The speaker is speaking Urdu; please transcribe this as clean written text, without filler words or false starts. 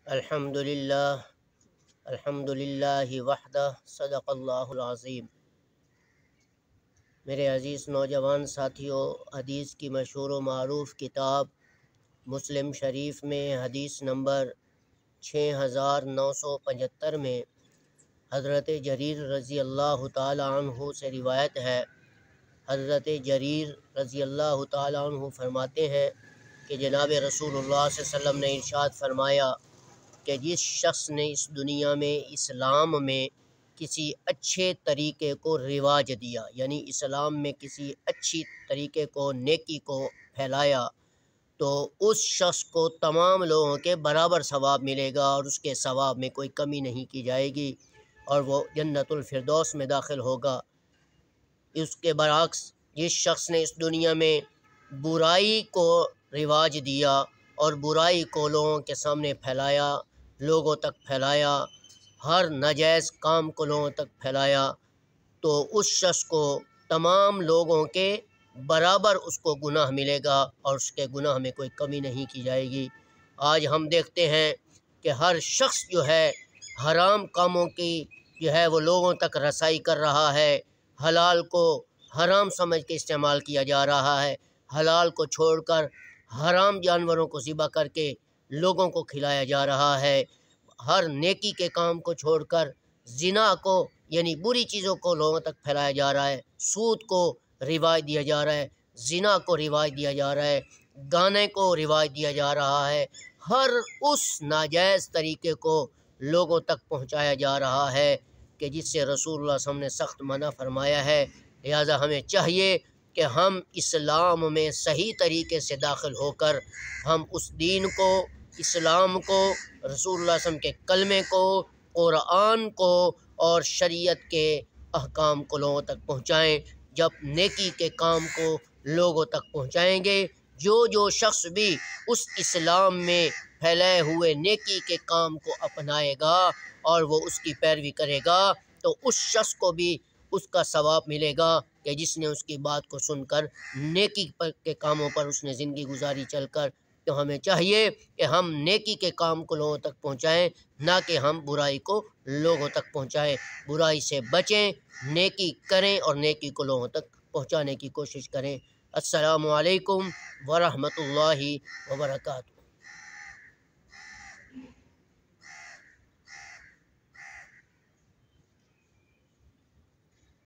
الحمدللہ وحدہ صدق اللہ العظیم۔ میرے عزیز نوجوان ساتھیوں، حدیث کی مشہور و معروف کتاب مسلم شریف میں حدیث نمبر 6975 میں حضرت جریر رضی اللہ تعالی عنہ سے روایت ہے۔ حضرت جریر رضی اللہ تعالی عنہ فرماتے ہیں کہ جناب رسول اللہ صلی اللہ علیہ وسلم نے ارشاد فرمایا کہ جس شخص نے اس دنیا میں اسلام میں کسی اچھے طریقے کو رواج دیا، یعنی اسلام میں کسی اچھی طریقے کو، نیکی کو پھیلایا، تو اس شخص کو تمام لوگوں کے برابر ثواب ملے گا اور اس کے ثواب میں کوئی کمی نہیں کی جائے گی اور وہ جنت الفردوس میں داخل ہوگا۔ اس کے برعکس جس شخص نے اس دنیا میں برائی کو رواج دیا اور برائی کو لوگوں کے سامنے پھیلایا، لوگوں تک پھیلایا، ہر ناجائز کام کو لوگوں تک پھیلایا، تو اس شخص کو تمام لوگوں کے برابر اس کو گناہ ملے گا اور اس کے گناہ میں کوئی کمی نہیں کی جائے گی۔ آج ہم دیکھتے ہیں کہ ہر شخص جو ہے حرام کاموں کی جو ہے وہ لوگوں تک رسائی کر رہا ہے، حلال کو حرام سمجھ کے استعمال کیا جا رہا ہے، حلال کو چھوڑ کر حرام جانوروں کو ذبح کر کے لوگوں کو کھلایا جا رہا ہے، ہر نیکی کے کام کو چھوڑ کر زنا کو یعنی بری چیزوں کو لوگوں تک پھیلایا جا رہا ہے، سود کو رواج دیا جا رہا ہے، زنا کو رواج دیا جا رہا ہے، گانے کو رواج دیا جا رہا ہے، ہر اس ناجائز طریقے کو لوگوں تک پہنچایا جا رہا ہے کہ جس سے رسول اللہ صلی اللہ علیہ وسلم نے سخت منع فرمایا ہے۔ لہٰذا ہمیں چاہیے کہ ہم اسلام میں صحیح طریقے سے داخل ہو کر ہم اس دین کو، اسلام کو، رسول اللہ صلی اللہ علیہ وسلم کے کلمے کو، قرآن کو اور شریعت کے احکام کو لوگوں تک پہنچائیں۔ جب نیکی کے کام کو لوگوں تک پہنچائیں گے، جو شخص بھی اس اسلام میں پھیلائے ہوئے نیکی کے کام کو اپنائے گا اور وہ اس کی پیروی کرے گا، تو اس شخص کو بھی اس کا ثواب ملے گا کہ جس نے اس کی بات کو سن کر نیکی کے کاموں پر اس نے زندگی گزاری چل کر۔ تو ہمیں چاہیے کہ ہم نیکی کے کام کو لوگوں تک پہنچائیں، نہ کہ ہم برائی کو لوگوں تک پہنچائیں۔ برائی سے بچیں، نیکی کریں اور نیکی کو لوگوں تک پہنچانے کی کوشش کریں۔ السلام علیکم ورحمۃ اللہ وبرکاتہ۔